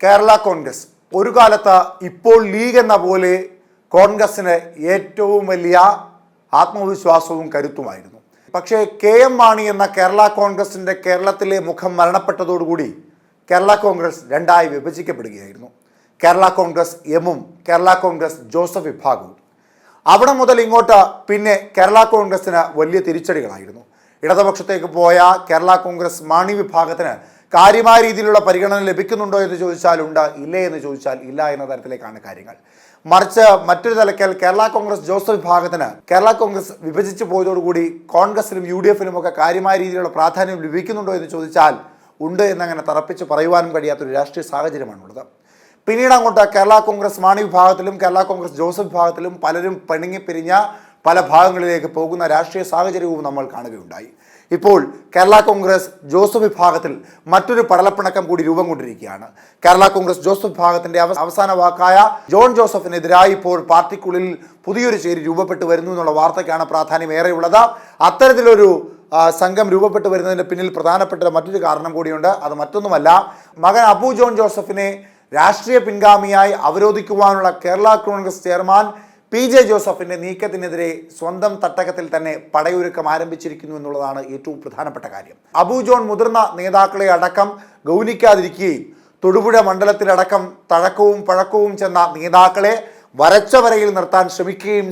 കേരള കോൺഗ്രസ് ഒരു കാലത്ത് ഇപ്പോൾ ലീഗ് എന്ന പോലെ കോൺഗ്രസിന് ഏറ്റവും വലിയ ആത്മവിശ്വാസവും കരുത്തുമായിരുന്നു. പക്ഷേ KM മാണി എന്ന കേരള കോൺഗ്രസിൻ്റെ കേരളത്തിലെ മുഖം മരണപ്പെട്ടതോടുകൂടി കേരള കോൺഗ്രസ് രണ്ടായി വിഭജിക്കപ്പെടുകയായിരുന്നു. കേരള കോൺഗ്രസ് എമ്മും കേരള കോൺഗ്രസ് ജോസഫ് വിഭാഗവും. അവിടെ മുതൽ ഇങ്ങോട്ട് പിന്നെ കേരള കോൺഗ്രസിന് വലിയ തിരിച്ചടികളായിരുന്നു. ഇടതുപക്ഷത്തേക്ക് പോയ കേരള കോൺഗ്രസ് മാണി വിഭാഗത്തിന് കാര്യമായ രീതിയിലുള്ള പരിഗണന ലഭിക്കുന്നുണ്ടോ എന്ന് ചോദിച്ചാൽ ഉണ്ട്, ഇല്ലേ എന്ന് ചോദിച്ചാൽ ഇല്ല എന്ന തരത്തിലേക്കാണ് കാര്യങ്ങൾ. മറിച്ച് മറ്റൊരു തലക്കൽ കേരള കോൺഗ്രസ് ജോസഫ് വിഭാഗത്തിന് കേരള കോൺഗ്രസ് വിഭജിച്ചു പോയതോടുകൂടി കോൺഗ്രസിനും UDF-നും ഒക്കെ കാര്യമായ രീതിയിലുള്ള പ്രാധാന്യം ലഭിക്കുന്നുണ്ടോ എന്ന് ചോദിച്ചാൽ ഉണ്ട് എന്നങ്ങനെ തറപ്പിച്ച് പറയുവാനും കഴിയാത്തൊരു രാഷ്ട്രീയ സാഹചര്യമാണുള്ളത്. പിന്നീട് അങ്ങോട്ട് കേരള കോൺഗ്രസ് മാണി വിഭാഗത്തിലും കേരള കോൺഗ്രസ് ജോസഫ് വിഭാഗത്തിലും പലരും പിരിഞ്ഞ പല ഭാഗങ്ങളിലേക്ക് പോകുന്ന രാഷ്ട്രീയ സാഹചര്യവും നമ്മൾ കാണുകയുണ്ടായി. ഇപ്പോൾ കേരള കോൺഗ്രസ് ജോസഫ് വിഭാഗത്തിൽ മറ്റൊരു പടലപ്പിണക്കം കൂടി രൂപം കൊണ്ടിരിക്കുകയാണ്. കേരള കോൺഗ്രസ് ജോസഫ് വിഭാഗത്തിന്റെ അവസാന വാക്കായ ജോൺ ജോസഫിനെതിരായി ഇപ്പോൾ പാർട്ടിക്കുള്ളിൽ പുതിയൊരു ചേരി രൂപപ്പെട്ടു വരുന്നു എന്നുള്ള വാർത്തയ്ക്കാണ് പ്രാധാന്യം ഏറെയുള്ളത്. അത്തരത്തിലൊരു സംഘം രൂപപ്പെട്ടു വരുന്നതിന്റെ പിന്നിൽ പ്രധാനപ്പെട്ട മറ്റൊരു കാരണം കൂടിയുണ്ട്. അത് മറ്റൊന്നുമല്ല, മകൻ അബു ജോൺ ജോസഫിനെ രാഷ്ട്രീയ പിൻഗാമിയായി അവരോധിക്കുവാനുള്ള കേരള കോൺഗ്രസ് ചെയർമാൻ PJ ജോസഫിന്റെ നീക്കത്തിനെതിരെ സ്വന്തം തട്ടകത്തിൽ തന്നെ പടയൊരുക്കം ആരംഭിച്ചിരിക്കുന്നു എന്നുള്ളതാണ് ഏറ്റവും പ്രധാനപ്പെട്ട കാര്യം. അബു ജോൺ മുതിർന്ന നേതാക്കളെ അടക്കം ഗൗനിക്കാതിരിക്കുകയും തൊടുപുഴ മണ്ഡലത്തിലടക്കം തഴക്കവും പഴക്കവും ചെന്ന നേതാക്കളെ വരച്ച വരയിൽ നിർത്താൻ ശ്രമിക്കുകയും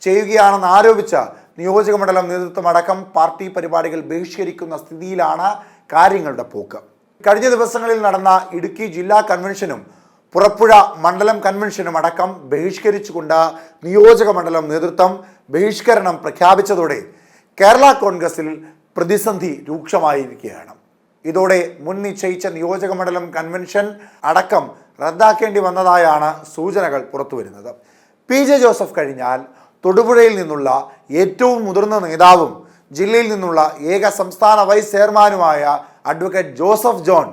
ചെയ്യുകയാണെന്ന് ആരോപിച്ച നിയോജക മണ്ഡലം നേതൃത്വം അടക്കം പാർട്ടി പരിപാടികൾ ബഹിഷ്കരിക്കുന്ന സ്ഥിതിയിലാണ് കാര്യങ്ങളുടെ പോക്ക്. കഴിഞ്ഞ ദിവസങ്ങളിൽ നടന്ന ഇടുക്കി ജില്ലാ കൺവെൻഷനും പുറപ്പുഴ മണ്ഡലം കൺവെൻഷനും അടക്കം ബഹിഷ്കരിച്ചുകൊണ്ട് നിയോജക മണ്ഡലം നേതൃത്വം ബഹിഷ്കരണം പ്രഖ്യാപിച്ചതോടെ കേരള കോൺഗ്രസിൽ പ്രതിസന്ധി രൂക്ഷമായിരിക്കുകയാണ്. ഇതോടെ മുൻ നിശ്ചയിച്ച നിയോജക മണ്ഡലം കൺവെൻഷൻ അടക്കം റദ്ദാക്കേണ്ടി വന്നതായാണ് സൂചനകൾ പുറത്തുവരുന്നത്. PJ ജോസഫ് കഴിഞ്ഞാൽ തൊടുപുഴയിൽ നിന്നുള്ള ഏറ്റവും മുതിർന്ന നേതാവും ജില്ലയിൽ നിന്നുള്ള ഏക സംസ്ഥാന വൈസ് ചെയർമാനുമായ അഡ്വക്കേറ്റ് ജോസഫ് ജോൺ,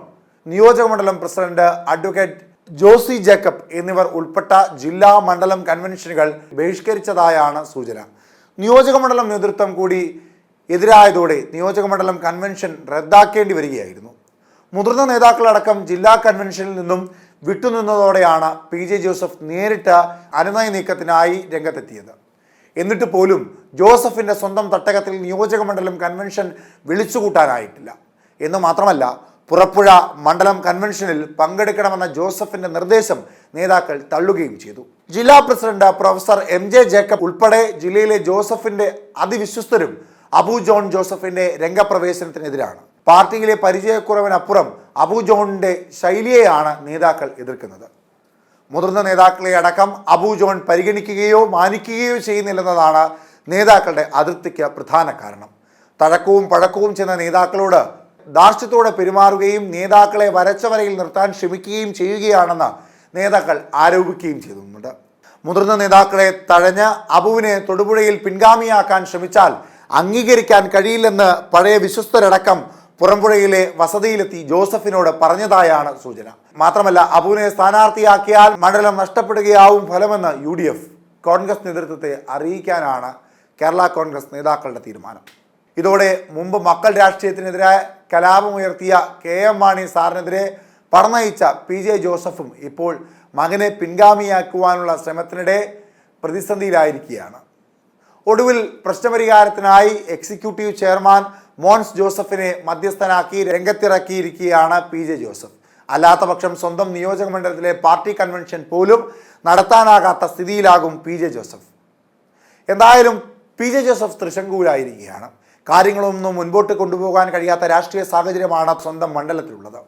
നിയോജക മണ്ഡലം പ്രസിഡന്റ് അഡ്വക്കേറ്റ് ജോസി ജേക്കബ് എന്നിവർ ഉൾപ്പെട്ട ജില്ലാ മണ്ഡലം കൺവെൻഷനുകൾ ബഹിഷ്കരിച്ചതായാണ് സൂചന. നിയോജക മണ്ഡലം നേതൃത്വം കൂടി എതിരായതോടെ നിയോജക മണ്ഡലം കൺവെൻഷൻ റദ്ദാക്കേണ്ടി വരികയായിരുന്നു. മുതിർന്ന നേതാക്കളടക്കം ജില്ലാ കൺവെൻഷനിൽ നിന്നും വിട്ടുനിന്നതോടെയാണ് PJ ജോസഫ് നേരിട്ട് അനുനയ നീക്കത്തിനായി രംഗത്തെത്തിയത്. എന്നിട്ട് പോലും ജോസഫിൻ്റെ സ്വന്തം തട്ടകത്തിൽ നിയോജക മണ്ഡലം കൺവെൻഷൻ വിളിച്ചുകൂട്ടാനായിട്ടില്ല. എന്ന് മാത്രമല്ല, പുറപ്പുഴ മണ്ഡലം കൺവെൻഷനിൽ പങ്കെടുക്കണമെന്ന ജോസഫിന്റെ നിർദ്ദേശം നേതാക്കൾ തള്ളുകയും ചെയ്തു. ജില്ലാ പ്രസിഡന്റ് പ്രൊഫസർ MJ ജേക്കബ് ഉൾപ്പെടെ ജില്ലയിലെ ജോസഫിന്റെ അതിവിശ്വസ്തരും അബു ജോൺ ജോസഫിന്റെ രംഗപ്രവേശനത്തിനെതിരാണ്. പാർട്ടിയിലെ പരിചയക്കുറവിനപ്പുറം അബു ജോണിന്റെ ശൈലിയെയാണ് നേതാക്കൾ എതിർക്കുന്നത്. മുതിർന്ന നേതാക്കളെ അടക്കം അബു ജോൺ പരിഗണിക്കുകയോ മാനിക്കുകയോ ചെയ്യുന്നില്ലെന്നതാണ് നേതാക്കളുടെ അതൃപ്തിക്ക് പ്രധാന കാരണം. തഴക്കവും പഴക്കവും ചെന്ന നേതാക്കളോട് ധാർഷ്ട്യത്തോടെ പെരുമാറുകയും നേതാക്കളെ വരച്ച വരയിൽ നിർത്താൻ ശ്രമിക്കുകയും ചെയ്യുകയാണെന്ന് നേതാക്കൾ ആരോപിക്കുകയും ചെയ്യുന്നുണ്ട്. മുതിർന്ന നേതാക്കളെ തഴഞ്ഞ് അബുവിനെ തൊടുപുഴയിൽ പിൻഗാമിയാക്കാൻ ശ്രമിച്ചാൽ അംഗീകരിക്കാൻ കഴിയില്ലെന്ന് പഴയ വിശ്വസ്തരടക്കം പുറമ്പുഴയിലെ വസതിയിലെത്തി ജോസഫിനോട് പറഞ്ഞതായാണ് സൂചന. മാത്രമല്ല, അബുവിനെ സ്ഥാനാർത്ഥിയാക്കിയാൽ മണ്ഡലം നഷ്ടപ്പെടുകയാവും ഫലമെന്ന് UDF കോൺഗ്രസ് നേതൃത്വത്തെ അറിയിക്കാനാണ് കേരള കോൺഗ്രസ് നേതാക്കളുടെ തീരുമാനം. ഇതോടെ മുമ്പ് മക്കൾ രാഷ്ട്രീയത്തിനെതിരെ കലാപമുയർത്തിയ KM മാണി സാറിനെതിരെ പടനയിച്ച PJ ജോസഫും ഇപ്പോൾ മകനെ പിൻഗാമിയാക്കുവാനുള്ള ശ്രമത്തിനിടെ പ്രതിസന്ധിയിലായിരിക്കുകയാണ്. ഒടുവിൽ പ്രശ്നപരിഹാരത്തിനായി എക്സിക്യൂട്ടീവ് ചെയർമാൻ മോൻസ് ജോസഫിനെ മധ്യസ്ഥനാക്കി രംഗത്തിറക്കിയിരിക്കുകയാണ് PJ ജോസഫ്. അല്ലാത്ത പക്ഷം സ്വന്തം നിയോജക മണ്ഡലത്തിലെ പാർട്ടി കൺവെൻഷൻ പോലും നടത്താനാകാത്ത സ്ഥിതിയിലാകും PJ ജോസഫ്. എന്തായാലും PJ ജോസഫ് തൃശങ്കൂരായിരിക്കുകയാണ്. കാര്യങ്ങളൊന്നും മുൻപോട്ട് കൊണ്ടുപോകാൻ കഴിയാത്ത രാഷ്ട്രീയ സാഹചര്യമാണ് സ്വന്തം മണ്ഡലത്തിലുള്ളത്.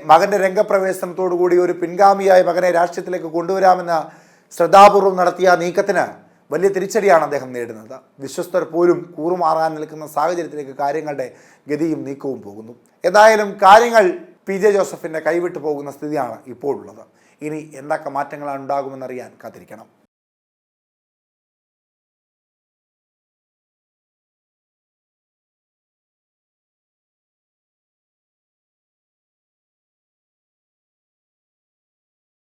മകൻ്റെ രംഗപ്രവേശനത്തോടുകൂടി ഒരു പിൻഗാമിയായി മകനെ രാഷ്ട്രീയത്തിലേക്ക് കൊണ്ടുവരാമെന്ന് ശ്രദ്ധാപൂർവം നടത്തിയ നീക്കത്തിന് വലിയ തിരിച്ചടിയാണ് അദ്ദേഹം നേരിടുന്നത്. വിശ്വസ്തർ പോലും കൂറുമാറാൻ നിൽക്കുന്ന സാഹചര്യത്തിലേക്ക് കാര്യങ്ങളുടെ ഗതിയും നീക്കവും പോകുന്നു. എന്തായാലും കാര്യങ്ങൾ PJ ജോസഫിൻ്റെ കൈവിട്ടു പോകുന്ന സ്ഥിതിയാണ് ഇപ്പോഴുള്ളത്. ഇനി എന്തൊക്കെ മാറ്റങ്ങളാണ് ഉണ്ടാകുമെന്നറിയാൻ കാത്തിരിക്കണം.